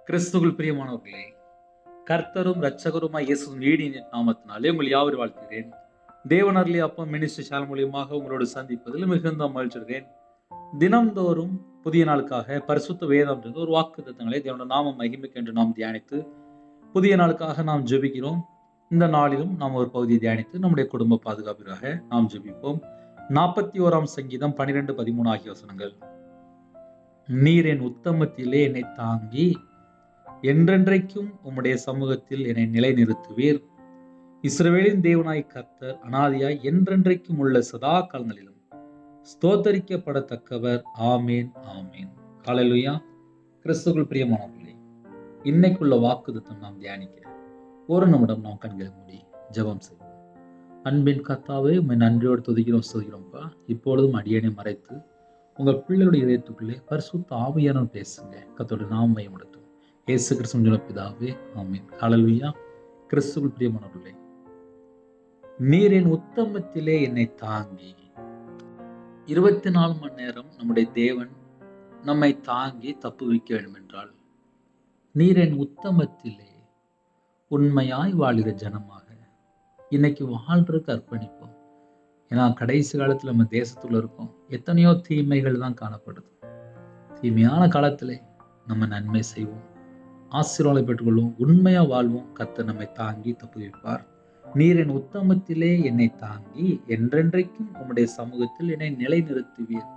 கிறிஸ்துவுக்குள் பிரியமானவர்களே, கர்த்தரும் இரட்சகருமாய் இயேசுவின் ஈடின் நாமத்தினாலே உங்கள் யாவரையும் வாழ்த்துகிறேன். தேவன் அருளிய அப்பம் மினிஸ்ட்ரி சேனல் மூலியமாக உங்களோடு சந்திப்பதில் மிகுந்த மகிழ்ச்சிகிறேன். தினம்தோறும் புதிய நாளுக்காக பரிசுத்த வேதம் ஒரு வாக்குத்தத்தங்களை தேவனுடைய நாமம் மகிமைக்கு என்று நாம் தியானித்து புதிய நாளுக்காக நாம் ஜெபிக்கிறோம். இந்த நாளிலும் நாம் ஒரு பகுதியை தியானித்து நம்முடைய குடும்ப பாதுகாப்பிற்காக நாம் ஜெபிப்போம். 41ஆம் சங்கீதம் 12-13 ஆகிய வசனங்கள். நீர் என் உத்தமத்திலே என்னை தாங்கி என்றென்றைக்கும் உம்முடைய சமூகத்தில் என்னை நிலைநிறுத்துவீர். இஸ்ரவேலின் தேவனாய் கர்த்தர் அனாதியாய் என்றென்றைக்கும் உள்ள சதா காலங்களிலும் ஸ்தோத்தரிக்கப்படத்தக்கவர். ஆமேன் ஆமேன். ஹல்லேலூயா. கிறிஸ்துவுக்குள் பிரியமானவர்களே, இன்னைக்குள்ள வாக்குத்தத்தம் நாம் தியானிக்க ஒரு நிமிடம் நாம் கண்களை மூடி ஜெபம் செய்வோம். அன்பின் கர்த்தாவே, உம்மை நன்றியோடு துதிக்கிறோம்ப்பா. இப்பொழுதும் அடியேனை மறைத்து உங்கள் பிள்ளைகளுடைய இதயத்துக்குள்ளே பரிசுத்த ஆவியானவர் பேசுங்க. கர்த்தருடைய நாமம் மகிமைப்படட்டும். இயேசு கிறிஸ்துவின் பிதாவே, ஆமென். ஹல்லேலூயா. கிறிஸ்துவுக்குள் பிரியமானவர்களே, நீர் என் உத்தமத்திலே என்னை தாங்கி. 24 மணி நேரம் நம்முடைய தேவன் நம்மை தாங்கி தப்புவிக்க வேண்டும் என்றால், நீர் என் உத்தமத்திலே உண்மையாய் வாழ்கிற ஜனமாக இன்னைக்கு வாழ்றதுக்கு அர்ப்பணிப்போம். ஏன்னா கடைசி காலத்துல நம்ம தேசத்துல இருக்கோம். எத்தனையோ தீமைகள் தான் காணப்படுது. தீமையான காலத்திலே நம்ம நன்மை செய்வோம், ஆசீர்வாதம் பெற்றுக்கொள்வோம், உண்மையா வாழ்வோம். கர்த்தர் நம்மை தாங்கி தப்புவிப்பார். நீர் என் உத்தமத்திலே என்னை தாங்கி என்றென்றைக்கும் உம்முடைய சமூகத்தில் என்னை நிலைநிறுத்துவீர்.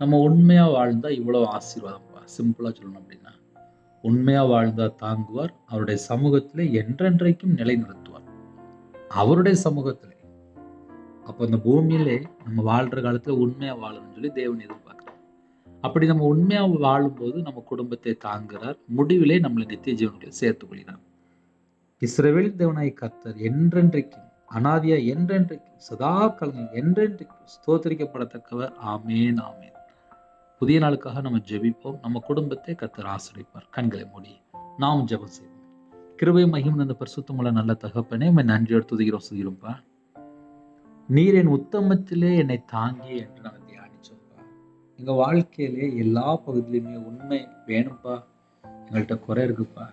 நம்ம உண்மையா வாழ்ந்தா இவ்வளவு ஆசீர்வாதம்ப்பா. சிம்பிளா சொல்லணும் அப்படின்னா, உண்மையா வாழ்ந்தா தாங்குவார், அவருடைய சமூகத்திலே என்றென்றைக்கும் நிலைநிறுத்துவார். அவருடைய சமூகத்திலே. அப்போ இந்த பூமியிலே நம்ம வாழ்ற காலத்துல உண்மையா வாழணும்னு சொல்லி தேவன் எதிர்பார்க்கிறார். அப்படி நம்ம உண்மையா வாழும்போது நம்ம குடும்பத்தை தாங்குகிறார், முடிவிலே நம்மளை நித்திய ஜீவனுக்கு சேர்த்துக் கொள்கிறார். இஸ்ரவேல் தேவனாய் கர்த்தர் என்றென்றைக்கும் அனாதியா என்றென்றைக்கும் சதா காலங்களில் என்றென்றைக்கும் ஸ்தோத்திரிக்கப்படத்தக்கவர். ஆமேன் ஆமேன். புதிய நாளுக்காக நம்ம ஜெபிப்போம். நம்ம குடும்பத்தை கர்த்தர் ஆசீர்வதிப்பார். கண்களை மூடி நாம் ஜெபம் செய்வோம். கிருபை மகிமை அந்த பரிசுத்தமுள்ள நல்ல தகப்பனே, உம்மை நன்றியோடு துதிக்கிறோம்ப்பா. நீர் என் உத்தமத்திலே என்னை தாங்கி என்று நாங்கள் தியானிச்சோம்ப்பா. எங்க வாழ்க்கையிலே எல்லா பகுதியிலுமே உண்மை வேணும்ப்பா. எங்கள்கிட்ட குறை இருக்குப்பா.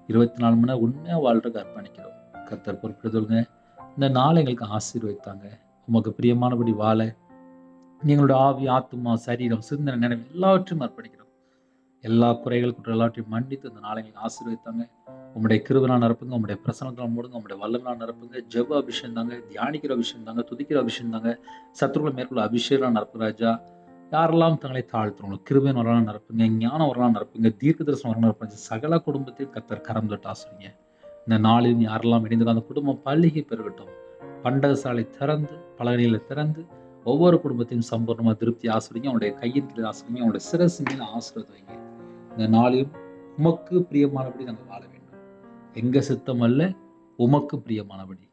24 மணி நேரம் உண்மையா வாழ்றதுக்கு அர்ப்பணிக்கிறோம். கர்த்தர் பொறுப்படுத்துங்க. இந்த நாளை எங்களுக்கு ஆசீர்வதித்தாங்க. உமக்கு பிரியமானபடி வாழ எங்களோட ஆவி, ஆத்துமா, சரீரம், சிந்தனை, நினைவு எல்லாவற்றையும் அர்ப்பணிக்கிறோம். எல்லா குறைகள் குற்றம் எல்லாவற்றையும் மன்னித்து இந்த நாளை எங்களுக்கு ஆசீர்வதித்தாங்க. உங்களுடைய கிருபையால் நிரப்புங்க, உங்களுடைய பிரசன்னத்தால் மூடுங்க, உங்களுடைய வல்லமையால் நிரப்புங்க. ஜெப அபிஷேகம் தாங்க, தியானிக்கிற அபிஷேகம் தாங்க, துதிக்கிற அபிஷேகம் தாங்க, சத்துருக்களை மேற்கொள்ள அபிஷேகம் நிரப்பு ராஜா. யாரெல்லாம் தங்களை தாழ்த்துறவங்களோ கிருபையின் வரலாம் நிரப்புங்க, ஞானம் வரலாம் நிரப்புங்க, தீர்க்க தரிசனம் வரலாம் நிரப்புங்க. சகல குடும்பத்தையும் கர்த்தர் கரம் தொட்டு ஆசீர்வதிங்க. இந்த நாளில் யாரெல்லாம் இணைந்து அந்த குடும்பம் பள்ளிகை பெருகட்டும். பண்டகசாலை திறந்து, பலகைகளை திறந்து ஒவ்வொரு குடும்பத்தையும் சம்பூர்ணமாக திருப்தி ஆசீர்வதிங்க. அவனுடைய கையின் கீழே ஆசீர்வதிங்க, அவனுடைய சிரசின் மேல ஆசீர்வதிங்க. இந்த நாளையும் உமக்கு பிரியமானபடி நாங்கள் வாழ வேண்டும். எங்க சித்தம் அல்ல, உமக்கு பிரியமானபடி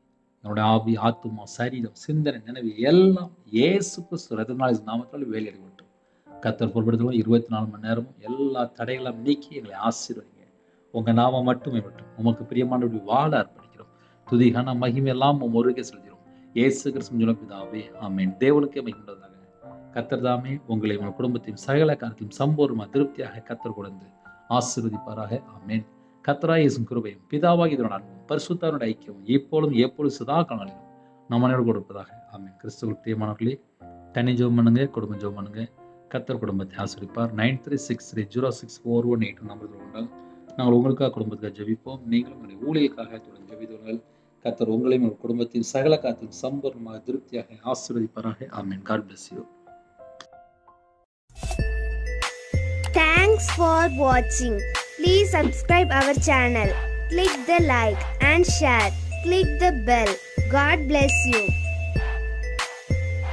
என்னுடைய ஆவி, ஆத்துமா, சரீரம், சிந்தனை, நினைவு எல்லாம் இயேசு கிறிஸ்து இரத்தத்தினால் நாமத்தால் வேலையடைவட்டும். கர்த்தர் பொறுப்படுத்துவோம். 24 மணி நேரமும் எல்லா தடைகளும் நீக்கி எங்களை ஆசீர்வதிங்க. உங்க நாமம் மட்டுமே மட்டும் உமக்கு பிரியமானபடி வாழ அர்ப்பணிக்கிறோம். துதிகான மகிமை எல்லாம் ஒருவருக்கே செலுத்திடும். இயேசு கிறிஸ்து பிதாவே, ஆமென். தேவனுக்கே மகிமையாக கர்த்தர் தாமே உங்களை உங்கள் குடும்பத்தையும் சகல காலத்தையும் சம்பூர்ணமாக திருப்தியாக கர்த்தர் கொடுத்து ஆசீர்வதிப்பாராக. ஆமென். கர்த்தராகிய இயேசுவின் கிருபையும் பிதாவாகிய தேவனுடைய அன்பும் பரிசுத்தருடைய ஐக்கியமும் எப்பொழுதும் சதா காலங்களிலும் நம்ம அனைவரும் கொடுப்பதாக. ஆமென். கிறிஸ்துவுக்குள் பிரியமானவர்களே, தனி ஜெபம் பண்ணுங்க, குடும்பம் ஜெபம் பண்ணுங்க. கர்த்தர் குடும்பத்தை ஆசீர்வதிப்பார். 93630618 நம்பர்கள் உண்டால் நாங்கள் உங்களுக்காக குடும்பத்துக்காக ஜெபிப்போம். நீங்களும் உங்களுடைய ஊழியக்காக தொடர்ந்து ஜெபித்தவர்கள் கர்த்தர் உங்களையும் உங்கள் குடும்பத்தின் சகல காலத்தையும் சம்பூர்ணமாக திருப்தியாக ஆசீர்வதிப்பாராக. ஆமென். God bless you. Thanks for watching. Please subscribe our channel. Click the like and share. Click the bell. God bless you.